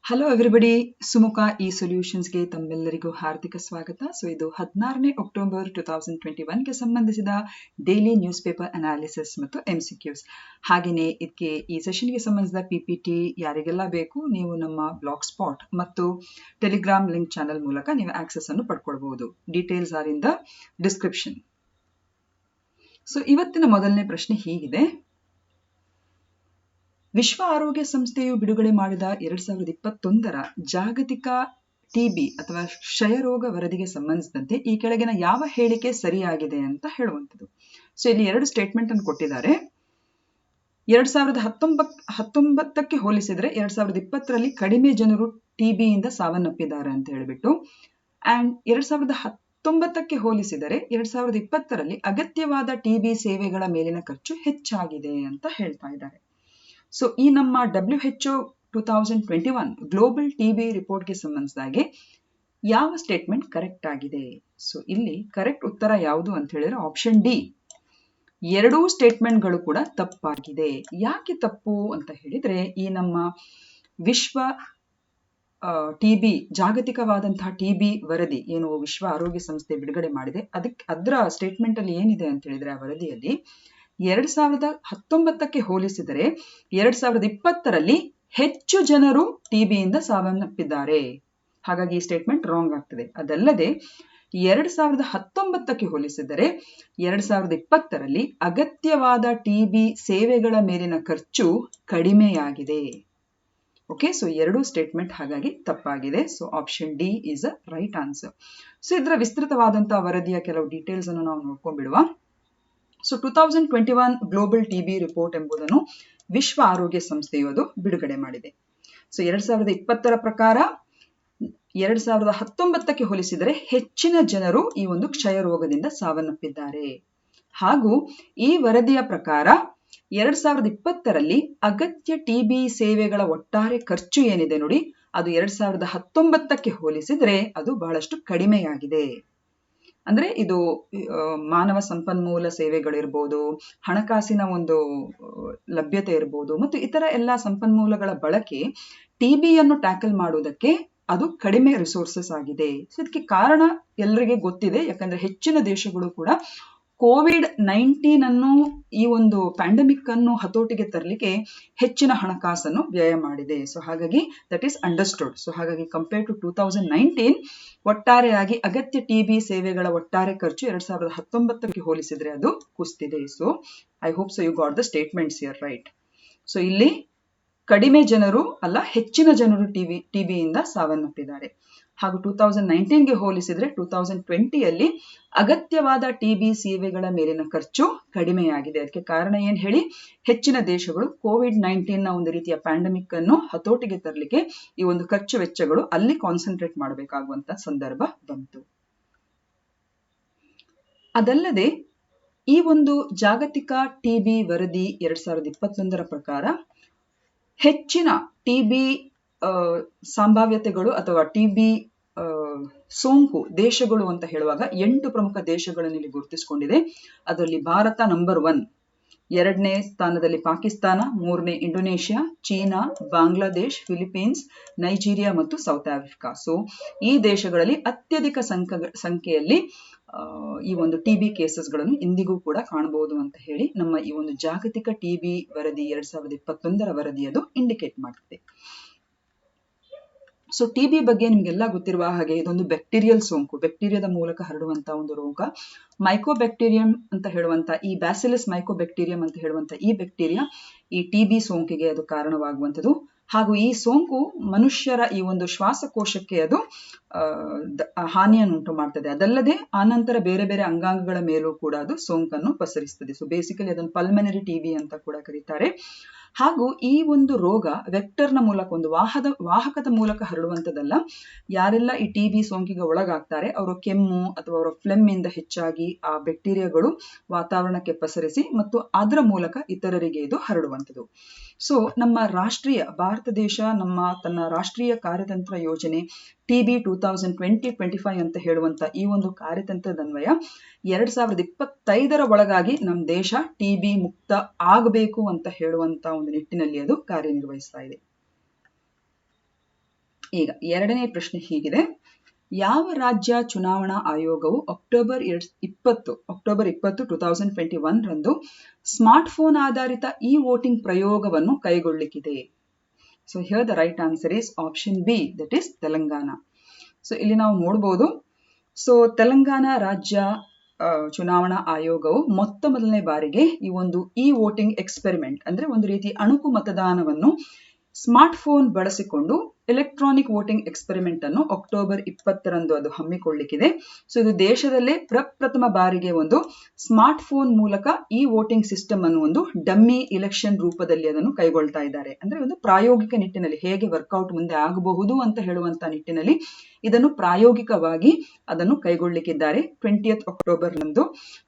Hello everybody, Sumukha ಸೊಲ್ಯೂಷನ್ಸ್ಗೆ ತಮ್ಮೆಲ್ಲರಿಗೂ ಹಾರ್ದಿಕ ಸ್ವಾಗತ. ಇದು 16ನೇ ಅಕ್ಟೋಬರ್ 2021ಗೆ ಸಂಬಂಧಿಸಿದ ಡೈಲಿ ನ್ಯೂಸ್ ಪೇಪರ್ ಅನಾಲಿಸಿಸ್ ಮತ್ತು MCQs. ಹಾಗೆಯೇ ಇದಕ್ಕೆ ಈ ಸೆಷನ್ಗೆ ಸಂಬಂಧಿಸಿದ PPT ಯಾರಿಗೆಲ್ಲ ಬೇಕು ನೀವು ನಮ್ಮ ಬ್ಲಾಗ್ ಸ್ಪಾಟ್ ಮತ್ತು ಟೆಲಿಗ್ರಾಮ್ ಲಿಂಕ್ ಚಾನೆಲ್ ಮೂಲಕ ನೀವು ಆಕ್ಸೆಸ್ ಅನ್ನು ಪಡ್ಕೊಳ್ಬಹುದು. Details are in the description. ಇವತ್ತಿನ ಮೊದಲನೇ ಪ್ರಶ್ನೆ ಹೀಗಿದೆ. ವಿಶ್ವ ಆರೋಗ್ಯ ಸಂಸ್ಥೆಯು ಬಿಡುಗಡೆ ಮಾಡಿದ 2021ರ ಜಾಗತಿಕ TB ಅಥವಾ ಕ್ಷಯರೋಗ ವರದಿಗೆ ಸಂಬಂಧಿಸಿದಂತೆ ಈ ಕೆಳಗಿನ ಯಾವ ಹೇಳಿಕೆ ಸರಿಯಾಗಿದೆ ಅಂತ ಹೇಳುವಂಥದ್ದು. ಇಲ್ಲಿ ಎರಡು ಸ್ಟೇಟ್ಮೆಂಟ್ ಅನ್ನು ಕೊಟ್ಟಿದ್ದಾರೆ. 2019ಕ್ಕೆ ಹೋಲಿಸಿದ್ರೆ 2020ರಲ್ಲಿ ಕಡಿಮೆ ಜನರು TB ಇಂದ ಸಾವನ್ನಪ್ಪಿದ್ದಾರೆ ಅಂತ ಹೇಳಿಬಿಟ್ಟು, ಅಂಡ್ 2019ಕ್ಕೆ ಹೋಲಿಸಿದರೆ 2020ರಲ್ಲಿ ಅಗತ್ಯವಾದ TB ಸೇವೆಗಳ ಮೇಲಿನ ಖರ್ಚು ಹೆಚ್ಚಾಗಿದೆ ಅಂತ ಹೇಳ್ತಾ ಇದ್ದಾರೆ. ಈ ನಮ್ಮ WHO 2021 ಗ್ಲೋಬಲ್ TB ರಿಪೋರ್ಟ್ಗೆ ಸಂಬಂಧಿಸಿದಾಗೆ ಯಾವ ಸ್ಟೇಟ್ಮೆಂಟ್ ಕರೆಕ್ಟ್ ಆಗಿದೆ? ಇಲ್ಲಿ ಕರೆಕ್ಟ್ ಉತ್ತರ ಯಾವುದು ಅಂತ ಹೇಳಿದ್ರೆ ಆಪ್ಷನ್ ಡಿ. ಎರಡೂ ಸ್ಟೇಟ್ಮೆಂಟ್ಗಳು ಕೂಡ ತಪ್ಪಾಗಿದೆ. ಯಾಕೆ ತಪ್ಪು ಅಂತ ಹೇಳಿದ್ರೆ, ಈ ನಮ್ಮ ವಿಶ್ವ TB ಜಾಗತಿಕವಾದಂತಹ TB ವರದಿ ಏನು ವಿಶ್ವ ಆರೋಗ್ಯ ಸಂಸ್ಥೆ ಬಿಡುಗಡೆ ಮಾಡಿದೆ, ಅದರ ಸ್ಟೇಟ್ಮೆಂಟ್ ಅಲ್ಲಿ ಏನಿದೆ ಅಂತ ಹೇಳಿದ್ರೆ, ಆ ವರದಿಯಲ್ಲಿ 2019ಕ್ಕೆ ಹೋಲಿಸಿದರೆ 2020ರಲ್ಲಿ ಹೆಚ್ಚು ಜನರು TB ಇಂದ ಸಾವನ್ನಪ್ಪಿದ್ದಾರೆ. ಹಾಗಾಗಿ ಈ ಸ್ಟೇಟ್ಮೆಂಟ್ ರಾಂಗ್ ಆಗ್ತದೆ. ಅದಲ್ಲದೆ 2019ಕ್ಕೆ ಹೋಲಿಸಿದರೆ 2020ರಲ್ಲಿ ಅಗತ್ಯವಾದ TB ಸೇವೆಗಳ ಮೇಲಿನ ಖರ್ಚು ಕಡಿಮೆಯಾಗಿದೆ. ಓಕೆ, ಎರಡೂ ಸ್ಟೇಟ್ಮೆಂಟ್ ಹಾಗಾಗಿ ತಪ್ಪಾಗಿದೆ. Option D is a right answer. ಇದರ ವಿಸ್ತೃತವಾದಂತಹ ವರದಿಯ ಕೆಲವು ಡೀಟೇಲ್ಸ್ ಅನ್ನು ನಾವು ನೋಡ್ಕೊಂಡ್ಬಿಡುವ. 2021 ಗ್ಲೋಬಲ್ TB ರಿಪೋರ್ಟ್ ಎಂಬುದನ್ನು ವಿಶ್ವ ಆರೋಗ್ಯ ಸಂಸ್ಥೆಯು ಅದು ಬಿಡುಗಡೆ ಮಾಡಿದೆ. 2020ರ ಪ್ರಕಾರ 2019ಕ್ಕೆ ಹೋಲಿಸಿದರೆ ಹೆಚ್ಚಿನ ಜನರು ಈ ಒಂದು ಕ್ಷಯ ರೋಗದಿಂದ ಸಾವನ್ನಪ್ಪಿದ್ದಾರೆ. ಹಾಗೂ ಈ ವರದಿಯ ಪ್ರಕಾರ 2020ರಲ್ಲಿ ಅಗತ್ಯ TB ಸೇವೆಗಳ ಒಟ್ಟಾರೆ ಖರ್ಚು ಏನಿದೆ ನೋಡಿ, ಅದು 2019ಕ್ಕೆ ಹೋಲಿಸಿದರೆ ಅದು ಬಹಳಷ್ಟು ಕಡಿಮೆಯಾಗಿದೆ. ಅಂದ್ರೆ ಇದು ಮಾನವ ಸಂಪನ್ಮೂಲ ಸೇವೆಗಳಿರ್ಬೋದು, ಹಣಕಾಸಿನ ಒಂದು ಲಭ್ಯತೆ ಇರ್ಬೋದು, ಮತ್ತು ಇತರ ಎಲ್ಲ ಸಂಪನ್ಮೂಲಗಳ ಬಳಕೆ TBಯನ್ನು ಟ್ಯಾಕಲ್ ಮಾಡುವುದಕ್ಕೆ ಅದು ಕಡಿಮೆ ರಿಸೋರ್ಸಸ್ ಆಗಿದೆ. ಇದಕ್ಕೆ ಕಾರಣ ಎಲ್ಲರಿಗೆ ಗೊತ್ತಿದೆ. ಯಾಕಂದ್ರೆ ಹೆಚ್ಚಿನ ದೇಶಗಳು ಕೂಡ COVID-19 ಅನ್ನು ಈ ಒಂದು ಪ್ಯಾಂಡಮಿಕ್ ಅನ್ನು ಹತೋಟಿಗೆ ತರಲಿಕ್ಕೆ ಹೆಚ್ಚಿನ ಹಣಕಾಸನ್ನು ವ್ಯಯ ಮಾಡಿದೆ. ಹಾಗಾಗಿ ದಟ್ ಈಸ್ ಅಂಡರ್ಸ್ಟುಡ್. ಹಾಗಾಗಿ ಕಂಪೇರ್ ಟು 2019 ಒಟ್ಟಾರೆಯಾಗಿ ಅಗತ್ಯ TB ಸೇವೆಗಳ ಒಟ್ಟಾರೆ ಖರ್ಚು 2019ಕ್ಕೆ ಹೋಲಿಸಿದ್ರೆ ಅದು ಕುಸಿದಿದೆ. I hope you got the statements here right. ಇಲ್ಲಿ ಕಡಿಮೆ ಜನರು ಅಲ್ಲ, ಹೆಚ್ಚಿನ ಜನರು TB ಇಂದ ಸಾವನ್ನಪ್ಪಿದ್ದಾರೆ. ಹಾಗೂ 2019ಗೆ ಹೋಲಿಸಿದ್ರೆ 2020ಯಲ್ಲಿ ಅಗತ್ಯವಾದ TB ಸೇವೆಗಳ ಮೇಲಿನ ಖರ್ಚು ಕಡಿಮೆಯಾಗಿದೆ. ಅದಕ್ಕೆ ಕಾರಣ ಏನ್ ಹೇಳಿ, ಹೆಚ್ಚಿನ ದೇಶಗಳು COVID-19 ಒಂದು ರೀತಿಯ ಪ್ಯಾಂಡಮಿಕ್ ಅನ್ನು ಹತೋಟಿಗೆ ತರಲಿಕ್ಕೆ ಈ ಒಂದು ಖರ್ಚು ವೆಚ್ಚಗಳು ಅಲ್ಲಿ ಕಾನ್ಸಂಟ್ರೇಟ್ ಮಾಡಬೇಕಾಗುವಂತ ಸಂದರ್ಭ ಬಂತು. ಅದಲ್ಲದೆ ಈ ಒಂದು ಜಾಗತಿಕ TB ವರದಿ 2021ರ ಪ್ರಕಾರ ಹೆಚ್ಚಿನ TB ಸಂಭಾವ್ಯತೆಗಳು ಅಥವಾ TB ಸೋಂಕು ದೇಶಗಳು ಅಂತ ಹೇಳುವಾಗ 8 ಪ್ರಮುಖ ದೇಶಗಳನ್ನು ಇಲ್ಲಿ ಗುರುತಿಸಿಕೊಂಡಿದೆ. ಅದರಲ್ಲಿ ಭಾರತ ನಂಬರ್ 1, 2ನೇ ಸ್ಥಾನದಲ್ಲಿ ಪಾಕಿಸ್ತಾನ, 3ನೇ Indonesia, China, Bangladesh, Philippines, Nigeria ಮತ್ತು ಸೌತ್ ಆಫ್ರಿಕಾ. ಈ ದೇಶಗಳಲ್ಲಿ ಅತ್ಯಧಿಕ ಸಂಖ್ಯೆಯಲ್ಲಿ ಈ ಒಂದು TB ಕೇಸಸ್ಗಳನ್ನು ಇಂದಿಗೂ ಕೂಡ ಕಾಣಬಹುದು ಅಂತ ಹೇಳಿ ನಮ್ಮ ಈ ಒಂದು ಜಾಗತಿಕ TB ವರದಿ 2021ರ ವರದಿ ಅದು ಇಂಡಿಕೇಟ್ ಮಾಡುತ್ತೆ. TB ಬಗ್ಗೆ ನಿಮ್ಗೆಲ್ಲ ಗೊತ್ತಿರುವ ಹಾಗೆ ಇದೊಂದು ಬ್ಯಾಕ್ಟೀರಿಯಲ್ ಸೋಂಕು, ಬ್ಯಾಕ್ಟೀರಿಯಾದ ಮೂಲಕ ಹರಡುವಂತಹ ಒಂದು ರೋಗ. ಮೈಕೋಬ್ಯಾಕ್ಟೀರಿಯಂ ಅಂತ ಹೇಳುವಂತ ಈ ಬ್ಯಾಸಿಲಸ್ ಮೈಕೋಬ್ಯಾಕ್ಟೀರಿಯಂ ಅಂತ ಹೇಳುವಂತ ಈ ಬ್ಯಾಕ್ಟೀರಿಯಾ ಈ TB ಸೋಂಕಿಗೆ ಅದು ಕಾರಣವಾಗುವಂಥದ್ದು. ಹಾಗೂ ಈ ಸೋಂಕು ಮನುಷ್ಯರ ಈ ಒಂದು ಶ್ವಾಸಕೋಶಕ್ಕೆ ಅದು ಹಾನಿಯನ್ನು ಉಂಟು ಮಾಡ್ತದೆ. ಅದಲ್ಲದೆ ಆನಂತರ ಬೇರೆ ಬೇರೆ ಅಂಗಾಂಗಗಳ ಮೇಲೂ ಕೂಡ ಅದು ಸೋಂಕನ್ನು ಪಸರಿಸ್ತದೆ. ಬೇಸಿಕಲಿ ಅದನ್ನು ಪಲ್ಮನರಿ TB ಅಂತ ಕೂಡ ಕರೀತಾರೆ. ಹಾಗೂ ಈ ಒಂದು ರೋಗ ವೆಕ್ಟರ್ನ ಮೂಲಕ, ಒಂದು ವಾಹಕದ ಮೂಲಕ ಹರಡುವಂಥದ್ದಲ್ಲ. ಯಾರೆಲ್ಲ ಈ TB ಸೋಂಕಿಗೆ ಒಳಗಾಗ್ತಾರೆ ಅವರು ಕೆಮ್ಮು ಅಥವಾ ಅವರ ಫ್ಲೆಮ್ ಇಂದ ಹೆಚ್ಚಾಗಿ ಆ ಬ್ಯಾಕ್ಟೀರಿಯಾಗಳು ವಾತಾವರಣಕ್ಕೆ ಪಸರಿಸಿ ಮತ್ತು ಅದರ ಮೂಲಕ ಇತರರಿಗೆ ಇದು ಹರಡುವಂಥದ್ದು. ನಮ್ಮ ಭಾರತ ದೇಶ ತನ್ನ ರಾಷ್ಟ್ರೀಯ ಕಾರ್ಯತಂತ್ರ ಯೋಜನೆ TB 2020-25 ಅಂತ ಹೇಳುವಂತ ಈ ಒಂದು ಕಾರ್ಯತಂತ್ರದನ್ವಯ 2025ರ ಒಳಗಾಗಿ ನಮ್ಮ ದೇಶ TB ಮುಕ್ತ ಆಗಬೇಕು ಅಂತ ಹೇಳುವಂತ ಒಂದು ನಿಟ್ಟಿನಲ್ಲಿ ಅದು ಕಾರ್ಯನಿರ್ವಹಿಸ್ತಾ ಇದೆ. ಈಗ ಎರಡನೇ ಪ್ರಶ್ನೆ ಹೀಗಿದೆ, ಯಾವ ರಾಜ್ಯ ಚುನಾವಣಾ ಆಯೋಗವು ಅಕ್ಟೋಬರ್ 20 2021 ರಂದು ಸ್ಮಾರ್ಟ್ ಫೋನ್ ಆಧಾರಿತ ಇ ವೋಟಿಂಗ್ ಪ್ರಯೋಗವನ್ನು ಕೈಗೊಳ್ಳಲಿಕ್ಕಿದೆ? So here the right answer is option B, that is Telangana. So ಇಲ್ಲಿ ನಾವು ನೋಡಬಹುದು, ಸೊ ತೆಲಂಗಾಣ ರಾಜ್ಯ ಚುನಾವಣಾ ಆಯೋಗವು ಮೊದಲನೇ ಬಾರಿಗೆ ಈ ಒಂದು ಇ ವೋಟಿಂಗ್ ಎಕ್ಸ್ಪೆರಿಮೆಂಟ್ ಅಂದ್ರೆ ಒಂದು ರೀತಿ ಅಣುಕು ಮತದಾನವನ್ನು ಸ್ಮಾರ್ಟ್ ಫೋನ್ ಬಳಸಿಕೊಂಡು ಎಲೆಕ್ಟ್ರಾನಿಕ್ ವೋಟಿಂಗ್ ಎಕ್ಸ್ಪೆರಿಮೆಂಟ್ ಅನ್ನು ಅಕ್ಟೋಬರ್ 20 ರಂದು ಅದು ಹಮ್ಮಿಕೊಳ್ಳಲಿಕ್ಕಿದೆ. ಸೊ ಇದು ದೇಶದಲ್ಲೇ ಪ್ರಪ್ರಥಮ ಬಾರಿಗೆ ಒಂದು ಸ್ಮಾರ್ಟ್ ಫೋನ್ ಮೂಲಕ ಈ ವೋಟಿಂಗ್ ಸಿಸ್ಟಮ್ ಅನ್ನು ಒಂದು ಡಮ್ಮಿ ಇಲೆಕ್ಷನ್ ರೂಪದಲ್ಲಿ ಅದನ್ನು ಕೈಗೊಳ್ತಾ ಇದ್ದಾರೆ. ಅಂದ್ರೆ ಒಂದು ಪ್ರಾಯೋಗಿಕ ನಿಟ್ಟಿನಲ್ಲಿ ಹೇಗೆ ವರ್ಕೌಟ್ ಮುಂದೆ ಆಗಬಹುದು ಅಂತ ಹೇಳುವಂತ ನಿಟ್ಟಿನಲ್ಲಿ ಇದನ್ನು ಪ್ರಾಯೋಗಿಕವಾಗಿ ಅದನ್ನು ಕೈಗೊಳ್ಳಲಿಕ್ಕಿದ್ದಾರೆ 20th ಅಕ್ಟೋಬರ್ ರಂದು.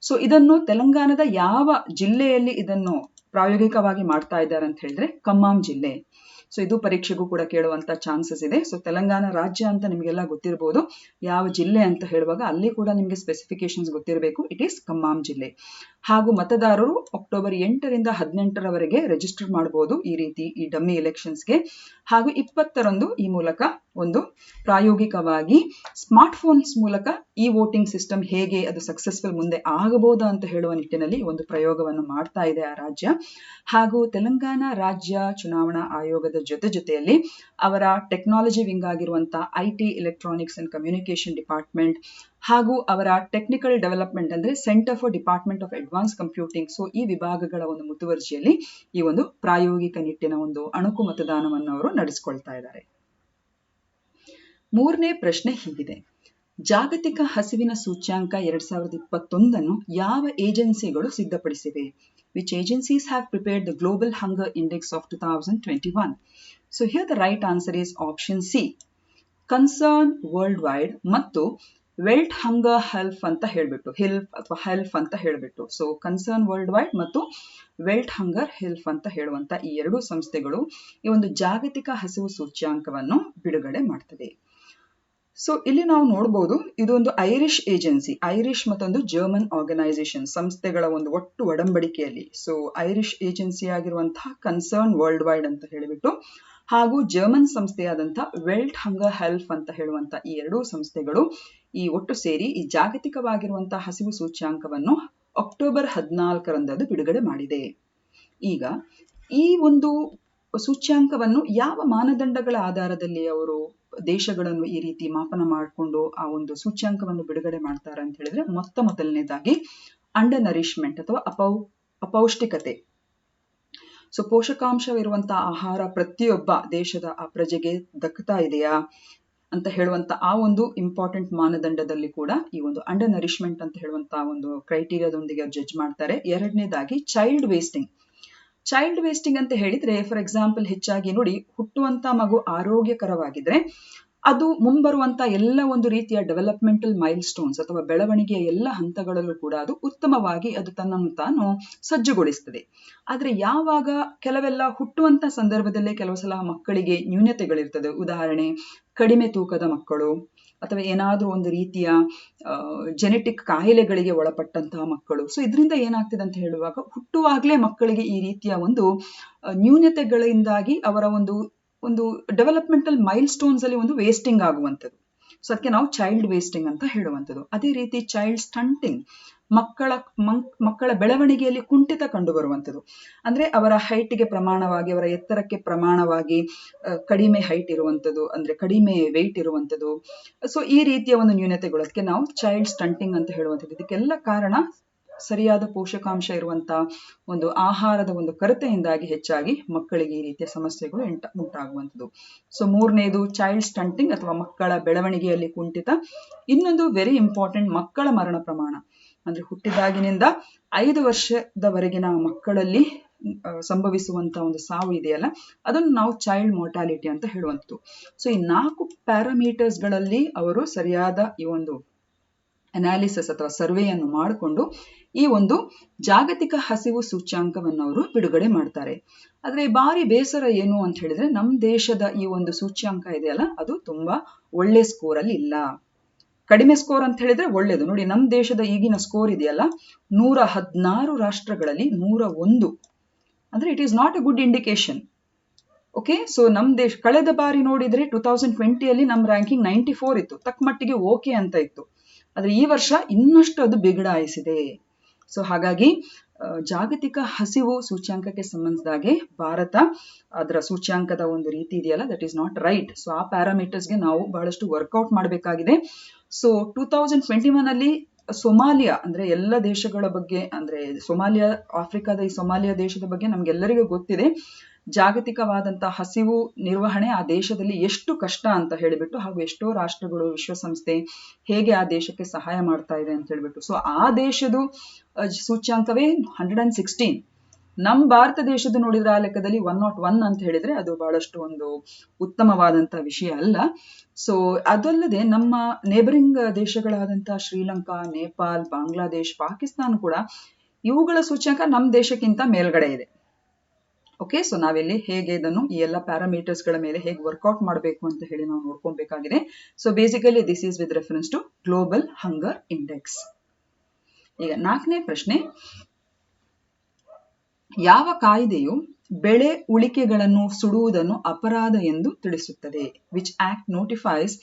ಸೊ ಇದನ್ನು ತೆಲಂಗಾಣದ ಯಾವ ಜಿಲ್ಲೆಯಲ್ಲಿ ಇದನ್ನು ಪ್ರಾಯೋಗಿಕವಾಗಿ ಮಾಡ್ತಾ ಇದ್ದಾರೆ ಅಂತ ಹೇಳಿದ್ರೆ ಖಮ್ಮಂ ಜಿಲ್ಲೆ. ಸೊ ಇದು ಪರೀಕ್ಷೆಗೂ ಕೂಡ ಕೇಳುವಂತ ಚಾನ್ಸಸ್ ಇದೆ. ಸೊ ತೆಲಂಗಾಣ ರಾಜ್ಯ ಅಂತ ನಿಮಗೆಲ್ಲ ಗೊತ್ತಿರಬಹುದು, ಯಾವ ಜಿಲ್ಲೆ ಅಂತ ಹೇಳುವಾಗ ಅಲ್ಲಿ ಕೂಡ ನಿಮಗೆ ಸ್ಪೆಸಿಫಿಕೇಶನ್ಸ್ ಗೊತ್ತಿರಬೇಕು. ಇಟ್ ಈಸ್ ಖಮ್ಮಂ ಜಿಲ್ಲೆ. ಹಾಗೂ ಮತದಾರರು ಅಕ್ಟೋಬರ್ 8 ರಿಂದ 18 ರವರೆಗೆ ರಿಜಿಸ್ಟರ್ ಮಾಡಬಹುದು ಈ ರೀತಿ ಈ ಡಮ್ಮಿ ಎಲೆಕ್ಷನ್ಸ್ಗೆ. ಹಾಗೂ 20 ರಂದು ಈ ಮೂಲಕ ಒಂದು ಪ್ರಾಯೋಗಿಕವಾಗಿ ಸ್ಮಾರ್ಟ್ ಫೋನ್ಸ್ ಮೂಲಕ ಈ ವೋಟಿಂಗ್ ಸಿಸ್ಟಮ್ ಹೇಗೆ ಅದು ಸಕ್ಸಸ್ಫುಲ್ ಮುಂದೆ ಆಗಬಹುದು ಅಂತ ಹೇಳುವ ನಿಟ್ಟಿನಲ್ಲಿ ಒಂದು ಪ್ರಯೋಗವನ್ನು ಮಾಡ್ತಾ ಇದೆ ಆ ರಾಜ್ಯ. ಹಾಗೂ ತೆಲಂಗಾಣ ರಾಜ್ಯ ಚುನಾವಣಾ ಆಯೋಗದ ಜೊತೆಯಲ್ಲಿ ಅವರ ಟೆಕ್ನಾಲಜಿ ವಿಂಗ್ ಆಗಿರುವಂತಹ IT electronics and communication department ಹಾಗೂ ಅವರ ಟೆಕ್ನಿಕಲ್ ಡೆವಲಪ್ಮೆಂಟ್ ಅಂದ್ರೆ centre for department of advance computing, so ಈ ವಿಭಾಗಗಳ ಒಂದು ಮುತುವರ್ಜಿಯಲ್ಲಿ ಈ ಒಂದು ಪ್ರಾಯೋಗಿಕ ನಿಟ್ಟಿನ ಒಂದು ಅಣುಕು ಮತದಾನವನ್ನು ಅವರು ನಡೆಸಿಕೊಳ್ತಾ ಇದ್ದಾರೆ. ಮೂರನೇ ಪ್ರಶ್ನೆ ಹೀಗಿದೆ, ಜಾಗತಿಕ ಹಸಿವಿನ ಸೂಚ್ಯಾಂಕ 2021 ಯಾವ ಏಜೆನ್ಸಿಗಳು ಸಿದ್ಧಪಡಿಸಿವೆ? Which agencies have prepared the Global Hunger Index of 2021? So here the right answer is option C, Concern Worldwide ಮತ್ತು ವೆಲ್ಟ್ ಹಂಗರ್ ಹೆಲ್ತ್ ಅಂತ ಹೇಳ್ಬಿಟ್ಟು ಹೆಲ್ತ್ ಅಂತ ಹೇಳ್ಬಿಟ್ಟು. ಸೊ ಕನ್ಸರ್ನ್ ವರ್ಲ್ಡ್ ವೈಡ್ ಮತ್ತು ವೆಲ್ಟ್ ಹಂಗರ್ ಹೆಲ್ತ್ ಅಂತ ಹೇಳುವಂತ ಈ ಎರಡು ಸಂಸ್ಥೆಗಳು ಈ ಒಂದು ಜಾಗತಿಕ ಹಸಿವು ಸೂಚ್ಯಾಂಕವನ್ನು ಬಿಡುಗಡೆ ಮಾಡ್ತದೆ. ಸೊ ಇಲ್ಲಿ ನಾವು ನೋಡಬಹುದು, ಇದೊಂದು ಐರಿಷ್ ಏಜೆನ್ಸಿ, ಐರಿಷ್ ಮತ್ತೊಂದು ಜರ್ಮನ್ ಆರ್ಗನೈಸೇಷನ್ ಸಂಸ್ಥೆಗಳ ಒಂದು ಒಟ್ಟು ಒಡಂಬಡಿಕೆಯಲ್ಲಿ. ಸೊ ಐರಿಷ್ ಏಜೆನ್ಸಿ ಆಗಿರುವಂತಹ ಕನ್ಸರ್ನ್ ವರ್ಲ್ಡ್ ವೈಡ್ ಅಂತ ಹೇಳಿಬಿಟ್ಟು ಹಾಗೂ ಜರ್ಮನ್ ಸಂಸ್ಥೆಯಾದಂತಹ ವೆಲ್ಟ್ ಹಂಗರ್ ಹೆಲ್ತ್ ಅಂತ ಹೇಳುವಂತ ಈ ಎರಡೂ ಸಂಸ್ಥೆಗಳು ಈ ಒಟ್ಟು ಸೇರಿ ಈ ಜಾಗತಿಕವಾಗಿರುವಂತಹ ಹಸಿವು ಸೂಚ್ಯಾಂಕವನ್ನು ಅಕ್ಟೋಬರ್ 14 ರಂದು ಅದು ಬಿಡುಗಡೆ ಮಾಡಿದೆ. ಈಗ ಈ ಒಂದು ಸೂಚ್ಯಾಂಕವನ್ನು ಯಾವ ಮಾನದಂಡಗಳ ಆಧಾರದಲ್ಲಿ ಅವರು ದೇಶಗಳನ್ನು ಈ ರೀತಿ ಮಾಪನ ಮಾಡಿಕೊಂಡು ಆ ಒಂದು ಸೂಚ್ಯಾಂಕವನ್ನು ಬಿಡುಗಡೆ ಮಾಡ್ತಾರೆ ಅಂತ ಹೇಳಿದ್ರೆ, ಮೊದಲನೇದಾಗಿ ಅಂಡರ್ ನರಿಶ್ಮೆಂಟ್ ಅಥವಾ ಅಪೌಷ್ಟಿಕತೆ. ಸೊ ಪೋಷಕಾಂಶವಿರುವಂತಹ ಆಹಾರ ಪ್ರತಿಯೊಬ್ಬ ದೇಶದ ಆ ಪ್ರಜೆಗೆ ದಕ್ಕತಾ ಇದೆಯಾ ಅಂತ ಹೇಳುವಂತ ಆ ಒಂದು ಇಂಪಾರ್ಟೆಂಟ್ ಮಾನದಂಡದಲ್ಲಿ ಕೂಡ ಈ ಒಂದು ಅಂಡರ್ ನರಿಶ್ಮೆಂಟ್ ಅಂತ ಹೇಳುವಂತಹ ಒಂದು ಕ್ರೈಟೀರಿಯಾದೊಂದಿಗೆ ಜಡ್ಜ್ ಮಾಡ್ತಾರೆ. ಎರಡನೇದಾಗಿ ಚೈಲ್ಡ್ ವೇಸ್ಟಿಂಗ್ ಅಂತ ಹೇಳಿದ್ರೆ, ಫಾರ್ ಎಕ್ಸಾಂಪಲ್ ಹೆಚ್ಚಾಗಿ ನೋಡಿ, ಹುಟ್ಟುವಂತ ಮಗು ಆರೋಗ್ಯಕರವಾಗಿದ್ರೆ ಅದು ಮುಂಬರುವಂತ ಎಲ್ಲ ಒಂದು ರೀತಿಯ ಡೆವಲಪ್ಮೆಂಟಲ್ ಮೈಲ್ ಸ್ಟೋನ್ಸ್ ಅಥವಾ ಬೆಳವಣಿಗೆಯ ಎಲ್ಲ ಹಂತಗಳಲ್ಲೂ ಕೂಡ ಅದು ಉತ್ತಮವಾಗಿ ಅದು ತನ್ನನ್ನು ತಾನು ಸಜ್ಜುಗೊಳಿಸ್ತದೆ. ಆದ್ರೆ ಯಾವಾಗ ಕೆಲವೆಲ್ಲ ಹುಟ್ಟುವಂತ ಸಂದರ್ಭದಲ್ಲೇ ಕೆಲವು ಸಲ ಮಕ್ಕಳಿಗೆ ನ್ಯೂನತೆಗಳಿರ್ತದೆ, ಉದಾಹರಣೆ ಕಡಿಮೆ ತೂಕದ ಮಕ್ಕಳು ಅಥವಾ ಏನಾದ್ರೂ ಒಂದು ರೀತಿಯ ಜೆನೆಟಿಕ್ ಕಾಯಿಲೆಗಳಿಗೆ ಒಳಪಟ್ಟಂತಹ ಮಕ್ಕಳು. ಸೊ ಇದರಿಂದ ಏನಾಗ್ತದೆ ಅಂತ ಹೇಳುವಾಗ, ಹುಟ್ಟುವಾಗ್ಲೇ ಮಕ್ಕಳಿಗೆ ಈ ರೀತಿಯ ಒಂದು ನ್ಯೂನತೆಗಳಿಂದಾಗಿ ಅವರ ಒಂದು ಡೆವಲಪ್ಮೆಂಟಲ್ ಮೈಲ್ ಸ್ಟೋನ್ಸ್ ಅಲ್ಲಿ ಒಂದು ವೇಸ್ಟಿಂಗ್ ಆಗುವಂಥದ್ದು. ಸೊ ಅದಕ್ಕೆ ನಾವು ಚೈಲ್ಡ್ ವೇಸ್ಟಿಂಗ್ ಅಂತ ಹೇಳುವಂಥದ್ದು. ಅದೇ ರೀತಿ ಚೈಲ್ಡ್ ಸ್ಟಂಟಿಂಗ್, ಮಕ್ಕಳ ಬೆಳವಣಿಗೆಯಲ್ಲಿ ಕುಂಠಿತ ಕಂಡು ಬರುವಂಥದ್ದು. ಅಂದ್ರೆ ಅವರ ಹೈಟ್ಗೆ ಪ್ರಮಾಣವಾಗಿ, ಅವರ ಎತ್ತರಕ್ಕೆ ಪ್ರಮಾಣವಾಗಿ ಕಡಿಮೆ ಹೈಟ್ ಇರುವಂಥದ್ದು, ಅಂದ್ರೆ ಕಡಿಮೆ ವೆಯ್ಟ್ ಇರುವಂಥದ್ದು. ಸೊ ಈ ರೀತಿಯ ಒಂದು ನ್ಯೂನತೆಗಳು, ಅದಕ್ಕೆ ನಾವು ಚೈಲ್ಡ್ ಸ್ಟಂಟಿಂಗ್ ಅಂತ ಹೇಳುವಂಥದ್ದು. ಇದಕ್ಕೆಲ್ಲ ಕಾರಣ ಸರಿಯಾದ ಪೋಷಕಾಂಶ ಇರುವಂತಹ ಒಂದು ಆಹಾರದ ಒಂದು ಕೊರತೆಯಿಂದಾಗಿ ಹೆಚ್ಚಾಗಿ ಮಕ್ಕಳಿಗೆ ಈ ರೀತಿಯ ಸಮಸ್ಯೆಗಳು ಉಂಟಾಗುವಂಥದ್ದು. ಸೊ ಮೂರನೇದು ಚೈಲ್ಡ್ ಸ್ಟಂಟಿಂಗ್ ಅಥವಾ ಮಕ್ಕಳ ಬೆಳವಣಿಗೆಯಲ್ಲಿ ಕುಂಠಿತ. ಇನ್ನೊಂದು ವೆರಿ ಇಂಪಾರ್ಟೆಂಟ್, ಮಕ್ಕಳ ಮರಣ ಪ್ರಮಾಣ. ಅಂದ್ರೆ ಹುಟ್ಟಿದಾಗಿನಿಂದ 5 ವರ್ಷದವರೆಗಿನ ಮಕ್ಕಳಲ್ಲಿ ಸಂಭವಿಸುವಂತ ಒಂದು ಸಾವು ಇದೆಯಲ್ಲ, ಅದನ್ನು ನಾವು ಚೈಲ್ಡ್ ಮೋರ್ಟಾಲಿಟಿ ಅಂತ ಹೇಳುವಂಥದ್ದು. ಸೊ ಈ 4 ಪ್ಯಾರಾಮೀಟರ್ಸ್ ಗಳಲ್ಲಿ ಅವರು ಸರಿಯಾದ ಈ ಒಂದು ಅನಾಲಿಸಿಸ್ ಅಥವಾ ಸರ್ವೆಯನ್ನು ಮಾಡಿಕೊಂಡು ಈ ಒಂದು ಜಾಗತಿಕ ಹಸಿವು ಸೂಚ್ಯಾಂಕವನ್ನು ಅವರು ಬಿಡುಗಡೆ ಮಾಡ್ತಾರೆ. ಆದ್ರೆ ಭಾರಿ ಬೇಸರ ಏನು ಅಂತ ಹೇಳಿದ್ರೆ, ನಮ್ಮ ದೇಶದ ಈ ಒಂದು ಸೂಚ್ಯಾಂಕ ಇದೆಯಲ್ಲ, ಅದು ತುಂಬಾ ಒಳ್ಳೆ ಸ್ಕೋರ್ ಅಲ್ಲಿ ಇಲ್ಲ. ಕಡಿಮೆ ಸ್ಕೋರ್ ಅಂತ ಹೇಳಿದ್ರೆ ಒಳ್ಳೇದು. ನೋಡಿ, ನಮ್ಮ ದೇಶದ ಈಗಿನ ಸ್ಕೋರ್ ಇದೆಯಲ್ಲ 116 ರಾಷ್ಟ್ರಗಳಲ್ಲಿ 101. ಅಂದ್ರೆ it is not a good indication. Okay, so ನಮ್ ದೇಶ ಕಳೆದ ಬಾರಿ ನೋಡಿದ್ರೆ 2020 ನಮ್ಮ ರ್ಯಾಂಕಿಂಗ್ 94 ಇತ್ತು, ತಕ್ಕ ಮಟ್ಟಿಗೆ ಓಕೆ ಅಂತ ಇತ್ತು. ಆದ್ರೆ ಈ ವರ್ಷ ಇನ್ನಷ್ಟು ಅದು ಬಿಗಡಾಯಿಸಿದೆ. ಸೊ ಹಾಗಾಗಿ ಜಾಗತಿಕ ಹಸಿವು ಸೂಚ್ಯಾಂಕಕ್ಕೆ ಸಂಬಂಧಿಸಿದಾಗೆ ಭಾರತ ಅದರ ಸೂಚ್ಯಾಂಕದ ಒಂದು ರೀತಿ ಇದೆಯಲ್ಲ, that is not right. So ಆ ಪ್ಯಾರಾಮೀಟರ್ಸ್ಗೆ ನಾವು ಬಹಳಷ್ಟು ವರ್ಕೌಟ್ ಮಾಡಬೇಕಾಗಿದೆ. ಸೊ 2021 ಅಲ್ಲಿ ಸೊಮಾಲಿಯಾ ಅಂದ್ರೆ ಎಲ್ಲ ದೇಶಗಳ ಬಗ್ಗೆ, ಅಂದ್ರೆ ಸೊಮಾಲಿಯಾ, ಆಫ್ರಿಕಾದ ಈ ಸೊಮಾಲಿಯಾ ದೇಶದ ಬಗ್ಗೆ ನಮ್ಗೆಲ್ಲರಿಗೂ ಗೊತ್ತಿದೆ. ಜಾಗತಿಕವಾದಂತಹ ಹಸಿವು ನಿರ್ವಹಣೆ ಆ ದೇಶದಲ್ಲಿ ಎಷ್ಟು ಕಷ್ಟ ಅಂತ ಹೇಳಿಬಿಟ್ಟು, ಹಾಗೂ ಎಷ್ಟೋ ರಾಷ್ಟ್ರಗಳು, ವಿಶ್ವಸಂಸ್ಥೆ ಹೇಗೆ ಆ ದೇಶಕ್ಕೆ ಸಹಾಯ ಮಾಡ್ತಾ ಇದೆ ಅಂತ ಹೇಳ್ಬಿಟ್ಟು. ಸೊ ಆ ದೇಶದ ಸೂಚ್ಯಾಂಕವೇ 116. ನಮ್ಮ ಭಾರತ ದೇಶದ ನೋಡಿದ್ರೆ ಆ ಲೆಕ್ಕದಲ್ಲಿ 101 ಅಂತ ಹೇಳಿದ್ರೆ ಅದು ಬಹಳಷ್ಟು ಒಂದು ಉತ್ತಮವಾದಂತ ವಿಷಯ ಅಲ್ಲ. ಸೊ ಅದಲ್ಲದೆ ನಮ್ಮ ನೇಬರಿಂಗ್ ದೇಶಗಳಾದಂತಹ ಶ್ರೀಲಂಕಾ, ನೇಪಾಲ್, ಬಾಂಗ್ಲಾದೇಶ್, ಪಾಕಿಸ್ತಾನ ಕೂಡ ಇವುಗಳ ಸೂಚ್ಯಾಂಕ ನಮ್ಮ ದೇಶಕ್ಕಿಂತ ಮೇಲ್ಗಡೆ ಇದೆ. ಓಕೆ, ಸೊ ನಾವಿಲ್ಲಿ ಹೇಗೆ ಇದನ್ನು ಈ ಎಲ್ಲ ಪ್ಯಾರಾಮೀಟರ್ಸ್ ಗಳ ಮೇಲೆ ಹೇಗೆ ವರ್ಕೌಟ್ ಮಾಡಬೇಕು ಅಂತ ಹೇಳಿ ನಾವು ನೋಡ್ಕೊಬೇಕಾಗಿದೆ. So basically this is with reference to global hunger index. ಈಗ 4ನೇ ಪ್ರಶ್ನೆ, ಯಾವ ಕಾಯ್ದೆಯು ಬೆಳೆ ಉಳಿಕೆಗಳನ್ನು ಸುಡುವುದನ್ನು ಅಪರಾಧ ಎಂದು ತಿಳಿಸುತ್ತದೆ? Which act notifies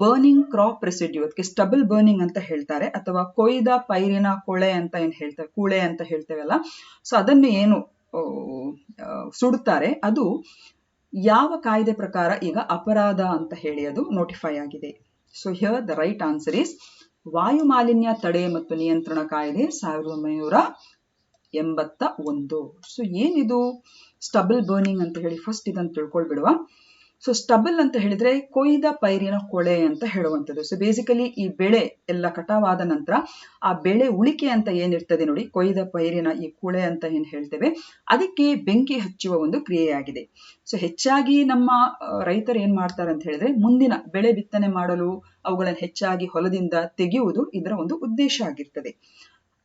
burning crop residue, ಅದಕ್ಕೆ ಸ್ಟಬಲ್ ಬರ್ನಿಂಗ್ ಅಂತ ಹೇಳ್ತಾರೆ, ಅಥವಾ ಕೊಯ್ದ ಪೈರಿನ ಕೊಳೆ ಅಂತ ಏನ್ ಹೇಳ್ತೇವೆ, ಕೂಳೆ ಅಂತ ಹೇಳ್ತೇವಲ್ಲ, ಸೊ ಅದನ್ನು ಏನು ಸುಡುತ್ತಾರೆ, ಅದು ಯಾವ ಕಾಯ್ದೆ ಪ್ರಕಾರ ಈಗ ಅಪರಾಧ ಅಂತ ಹೇಳಿ ಅದು ನೋಟಿಫೈ ಆಗಿದೆ? So here the right answer is ವಾಯು ಮಾಲಿನ್ಯ ತಡೆ ಮತ್ತು ನಿಯಂತ್ರಣ ಕಾಯ್ದೆ 1981. ಸೊ ಏನಿದು ಸ್ಟಬಲ್ ಬರ್ನಿಂಗ್ ಅಂತ ಹೇಳಿ ಫಸ್ಟ್ ಇದನ್ನು ತಿಳ್ಕೊಳ್ಬಿಡುವ. ಸೊ ಸ್ಟಬಲ್ ಅಂತ ಹೇಳಿದ್ರೆ ಕೊಯ್ದ ಪೈರಿನ ಕೊಳೆ ಅಂತ ಹೇಳುವಂಥದ್ದು. ಸೊ ಬೇಸಿಕಲಿ ಈ ಬೆಳೆ ಎಲ್ಲ ಕಟಾವಾದ ನಂತರ ಆ ಬೆಳೆ ಉಳಿಕೆ ಅಂತ ಏನಿರ್ತದೆ ನೋಡಿ, ಕೊಯ್ದ ಪೈರಿನ ಈ ಕೊಳೆ ಅಂತ ಏನ್ ಹೇಳ್ತೇವೆ, ಅದಕ್ಕೆ ಬೆಂಕಿ ಹಚ್ಚುವ ಒಂದು ಕ್ರಿಯೆಯಾಗಿದೆ. ಸೊ ಹೆಚ್ಚಾಗಿ ನಮ್ಮ ರೈತರು ಏನ್ ಮಾಡ್ತಾರೆ ಅಂತ ಹೇಳಿದ್ರೆ, ಮುಂದಿನ ಬೆಳೆ ಬಿತ್ತನೆ ಮಾಡಲು ಅವುಗಳನ್ನು ಹೆಚ್ಚಾಗಿ ಹೊಲದಿಂದ ತೆಗೆಯುವುದು ಇದರ ಒಂದು ಉದ್ದೇಶ ಆಗಿರ್ತದೆ.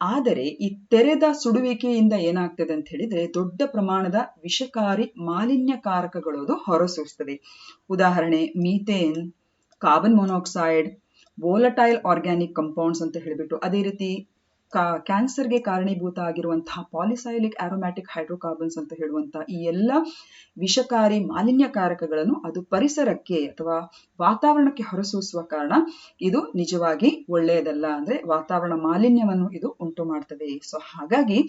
ಆದರೆ ಈ ತೆರೆದ ಸುಡುವಿಕೆಯಿಂದ ಏನಾಗ್ತದೆ ಅಂತ ಹೇಳಿದ್ರೆ, ದೊಡ್ಡ ಪ್ರಮಾಣದ ವಿಷಕಾರಿ ಮಾಲಿನ್ಯಕಾರಕಗಳು ಅದು ಹೊರಸೂಸ್ತದೆ. ಉದಾಹರಣೆ methane, carbon monoxide, volatile organic compounds ಅಂತ ಹೇಳಿಬಿಟ್ಟು, ಅದೇ ರೀತಿ ಕ್ಯಾನ್ಸರ್ಗೆ ಕಾರಣೀಭೂತ ಆಗಿರುವಂತಹ ಪಾಲಿಸೈಲಿಕ್ ಆರೋಮ್ಯಾಟಿಕ್ ಹೈಡ್ರೋಕಾರ್ಬನ್ಸ್ ಅಂತ ಹೇಳುವಂತಹ ಈ ಎಲ್ಲ ವಿಷಕಾರಿ ಮಾಲಿನ್ಯಕಾರಕಗಳನ್ನು ಅದು ಪರಿಸರಕ್ಕೆ ಅಥವಾ ವಾತಾವರಣಕ್ಕೆ ಹೊರಸೂಸುವ ಕಾರಣ ಇದು ನಿಜವಾಗಿ ಒಳ್ಳೆಯದಲ್ಲ, ಅಂದ್ರೆ ವಾತಾವರಣ ಮಾಲಿನ್ಯವನ್ನು ಇದು ಉಂಟು ಮಾಡ್ತದೆ. ಸೊ ಹಾಗಾಗಿ